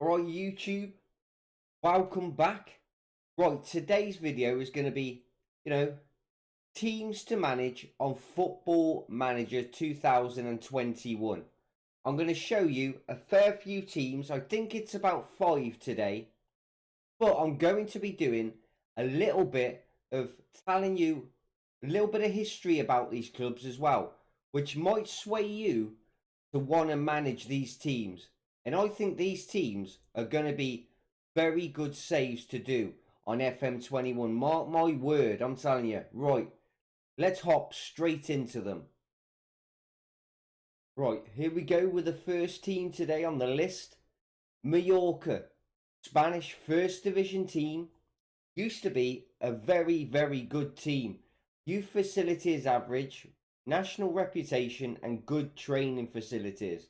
Alright, YouTube, welcome back. Right, today's video is going to be, teams to manage on Football Manager 2021. I'm going to show you a fair few teams. I think it's about 5 today. But I'm going to be doing a little bit of telling you a little bit of history about these clubs as well, which might sway you to want to manage these teams. And I think these teams are going to be very good saves to do on FM21. Mark my word, I'm telling you. Right, let's hop straight into them. Right, here we go with the first team today on the list. Mallorca, Spanish First Division team. Used to be a very, very good team. Youth facilities average, national reputation and good training facilities.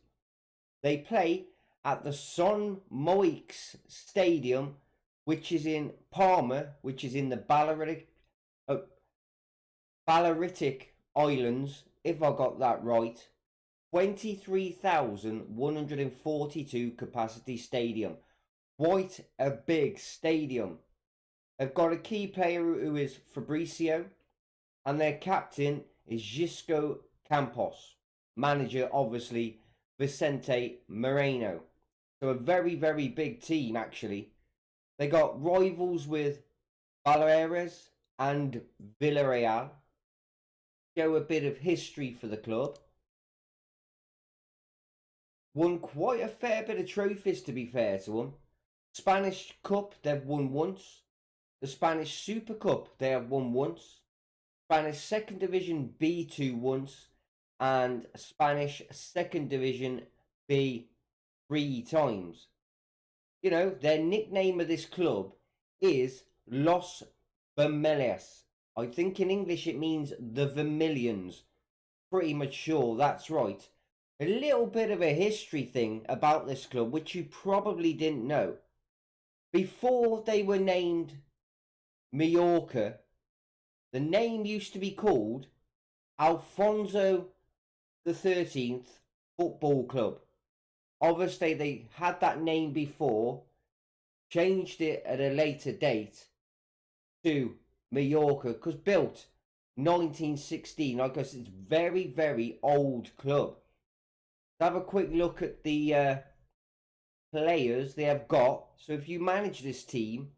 They play at the Son Moix Stadium, which is in Palma, which is in the Balearic Islands, if I got that right. 23,142 capacity stadium. Quite a big stadium. They've got a key player who is Fabricio, and their captain is Gisco Campos. Manager, obviously, Vicente Moreno. So a very, very big team, actually. They got rivals with Baleares and Villarreal. Show a bit of history for the club. Won quite a fair bit of trophies, to be fair to them. Spanish Cup, they've won once. The Spanish Super Cup, they have won once. Spanish Second Division B2 once. And Spanish Second Division B 3 times. You know, their nickname of this club is Los Vermelhos. I think in English it means the Vermilions. Pretty much sure that's right. A little bit of a history thing about this club, which you probably didn't know. Before they were named Mallorca, the name used to be called Alfonso the 13th Football Club. Obviously, they had that name before, changed it at a later date to Mallorca, because built 1916, like I said, it's very, very old club. Have a quick look at the players they have got. So if you manage this team,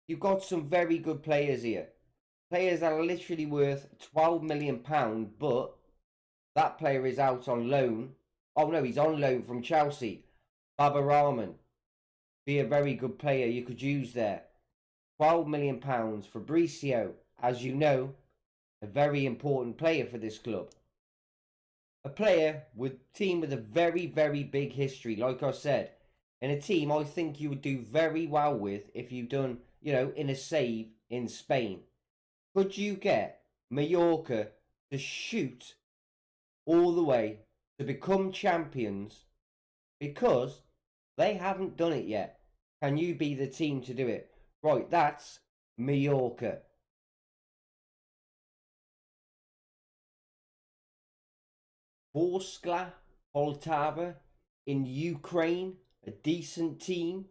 you've got some very good players here. Players that are literally worth £12 million, but that player is out on loan. Oh no, he's on loan from Chelsea. Baba Rahman. Be a very good player you could use there. £12 million. Fabricio, as you know, a very important player for this club. A player team with a very, very big history, like I said. And a team I think you would do very well with if you've done, in a save in Spain. Could you get Mallorca to shoot all the way to become champions, because they haven't done it yet? Can you be the team to do it? Right, that's Mallorca. Vorskla Poltava in Ukraine, a decent team.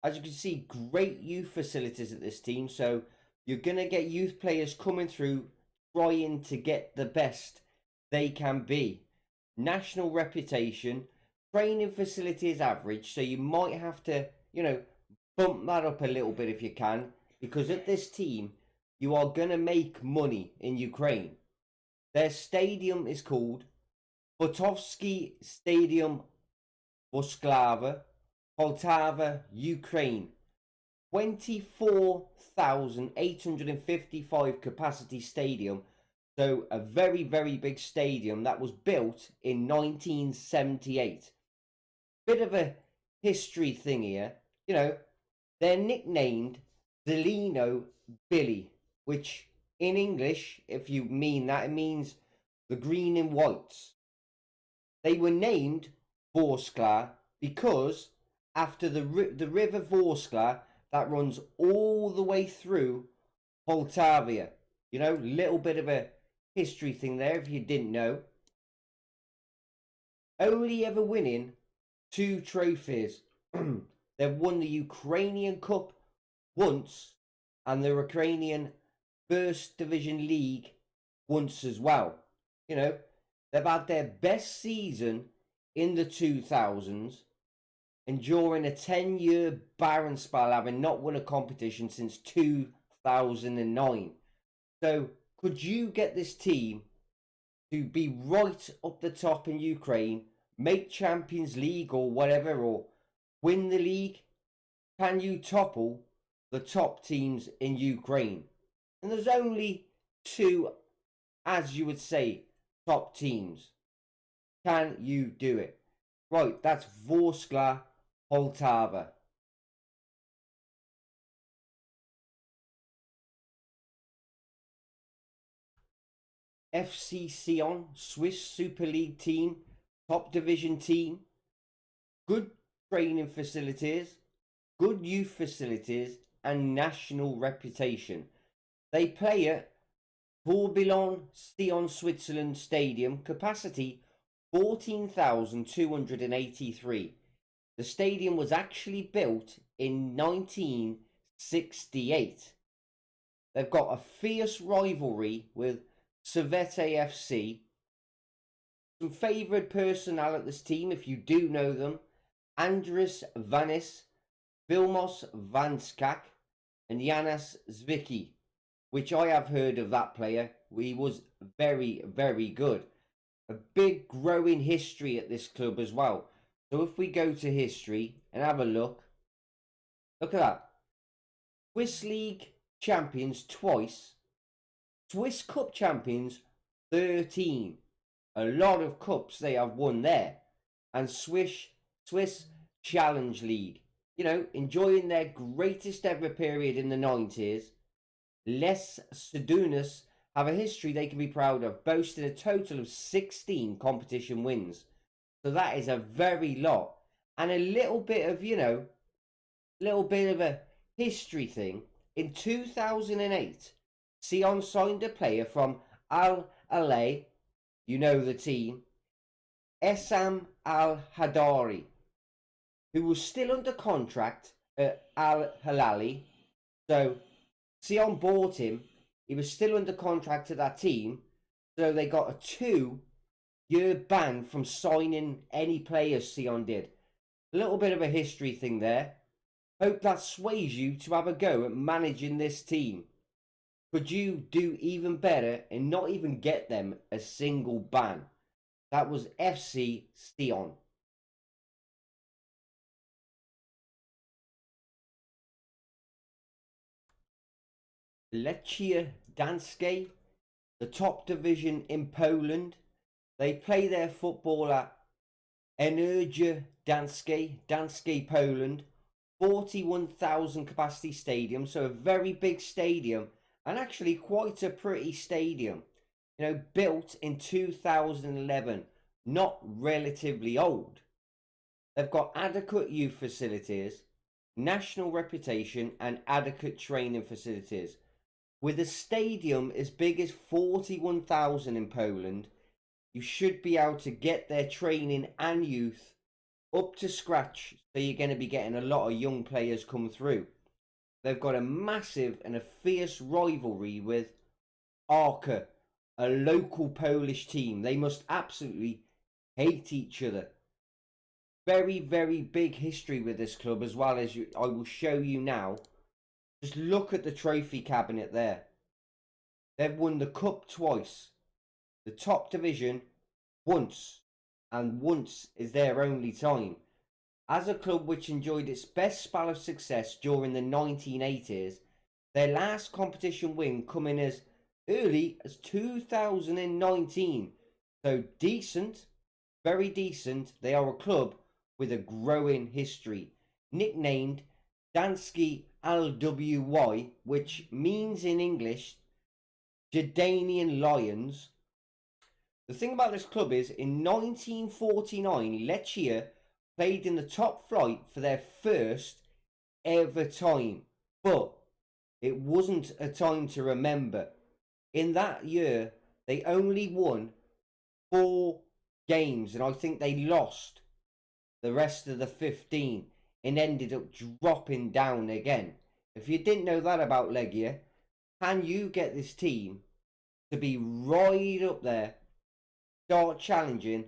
As you can see, great youth facilities at this team, so you're going to get youth players coming through trying to get the best they can be. National reputation, training facility is average, so you might have to, bump that up a little bit if you can, because at this team, you are going to make money in Ukraine. Their stadium is called Botovsky Stadium Vosklava, Poltava, Ukraine. 24,855 capacity stadium. So a very, very big stadium that was built in 1978. Bit of a history thing here. They're nicknamed Zeleno Billy, which in English, if you mean that, it means the green and whites. They were named Vorskla because after the river Vorskla that runs all the way through Poltavia. Little bit of a history thing there if you didn't know. Only ever winning 2 trophies They've won the Ukrainian Cup once and the Ukrainian First Division League once as well. You know, they've had their best season in the 2000s and during a 10-year barren spell, having not won a competition since 2009. So could you get this team to be right up the top in Ukraine, make Champions League or whatever, or win the league? Can you topple the top teams in Ukraine? And there's only two, as you would say, top teams. Can you do it? Right, that's Vorskla Poltava. FC Sion, Swiss Super League team, top division team, good training facilities, good youth facilities, and national reputation. They play at Tourbillon Sion Switzerland Stadium, capacity 14,283. The stadium was actually built in 1968. They've got a fierce rivalry with Servette FC. Some favoured personnel at this team, if you do know them: Andris Vanis, Vilmos Vanskak, and Janas Zvicki, which I have heard of that player. He was very, very good. A big growing history at this club as well. So if we go to history and have a look at that. Swiss League champions twice. Swiss Cup champions 13. A lot of cups they have won there. And Swiss Challenge League. You know, enjoying their greatest ever period in the 90s. Les Sedunas have a history they can be proud of, boasting a total of 16 competition wins. So that is a very lot. And a little bit of, a history thing. In 2008, Sion signed a player from Al-Alay, you know the team, Essam Al-Hadari, who was still under contract at Al-Hilali. So Sion bought him. He was still under contract to that team. So they got a 2-year ban from signing any players Sion did. A little bit of a history thing there. Hope that sways you to have a go at managing this team. Could you do even better and not even get them a single ban? That was FC Sion. Lechia Danske, the top division in Poland. They play their football at Energia Danske, Poland. 41,000 capacity stadium, so a very big stadium and actually quite a pretty stadium. You know, built in 2011, not relatively old. They've got adequate youth facilities, national reputation, and adequate training facilities. With a stadium as big as 41,000 in Poland, you should be able to get their training and youth up to scratch, so you're going to be getting a lot of young players come through. They've got a massive and a fierce rivalry with Arka, a local Polish team. They must absolutely hate each other. Very, very big history with this club, as well as I will show you now. Just look at the trophy cabinet there. They've won the cup twice, the top division once, and once is their only time. As a club which enjoyed its best spell of success during the 1980s, their last competition win coming as early as 2019. So decent, very decent. They are a club with a growing history. Nicknamed Danske LWY, which means in English Jordanian Lions. The thing about this club is, in 1949, Lechia played in the top flight for their first ever time. But it wasn't a time to remember. In that year, they only won 4 games, and I think they lost the rest of the 15. and ended up dropping down again. If you didn't know that about Legia, can you get this team to be right up there, start challenging,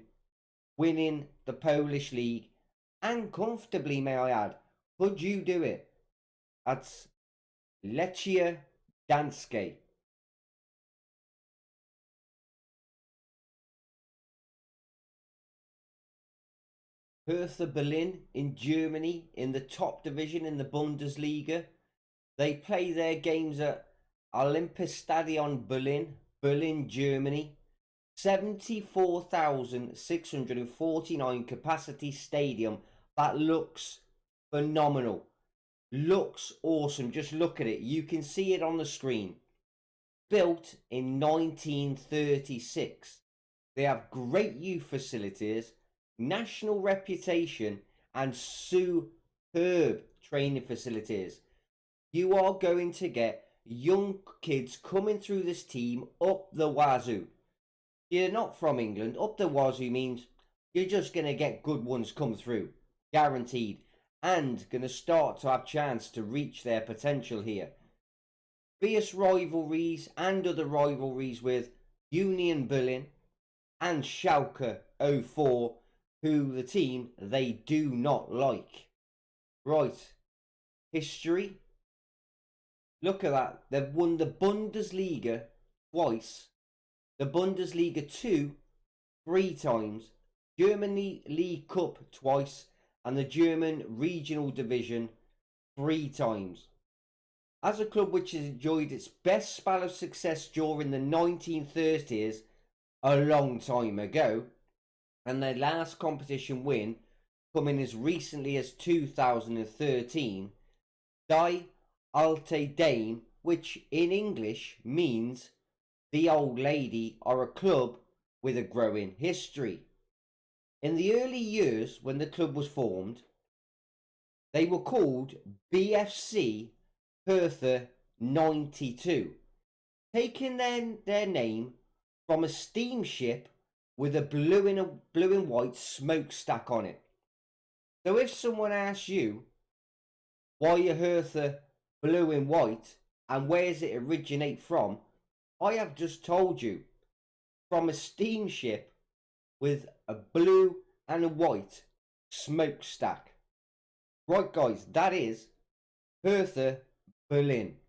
winning the Polish league, and comfortably, may I add? Could you do it? That's Lechia Danske. Hertha Berlin in Germany in the top division in the Bundesliga. They play their games at Olympiastadion Berlin, Berlin, Germany. 74,649 capacity stadium. That looks phenomenal. Looks awesome. Just look at it. You can see it on the screen. Built in 1936. They have great youth facilities, national reputation, and superb training facilities. You are going to get young kids coming through this team up the wazoo. You're not from England. Up the wazoo means you're just going to get good ones come through. Guaranteed. And going to start to have chance to reach their potential here. Fierce rivalries and other rivalries with Union Berlin and Schalke 04, who the team they do not like. Right. History. Look at that. They've won the Bundesliga twice. The Bundesliga 2 3 times. Germany League Cup twice. And the German Regional Division 3 times. As a club which has enjoyed its best spell of success during the 1930s, a long time ago, and their last competition win coming as recently as 2013, Die Alte Dame, which in English means the old lady, are a club with a growing history. In the early years when the club was formed, they were called BFC Hertha 92, taking their name from a steamship with a blue and white smokestack on it. So if someone asks you why are Hertha blue and white and where does it originate from, I have just told you, from a steamship with a blue and a white smokestack. Right guys, that is Hertha Berlin.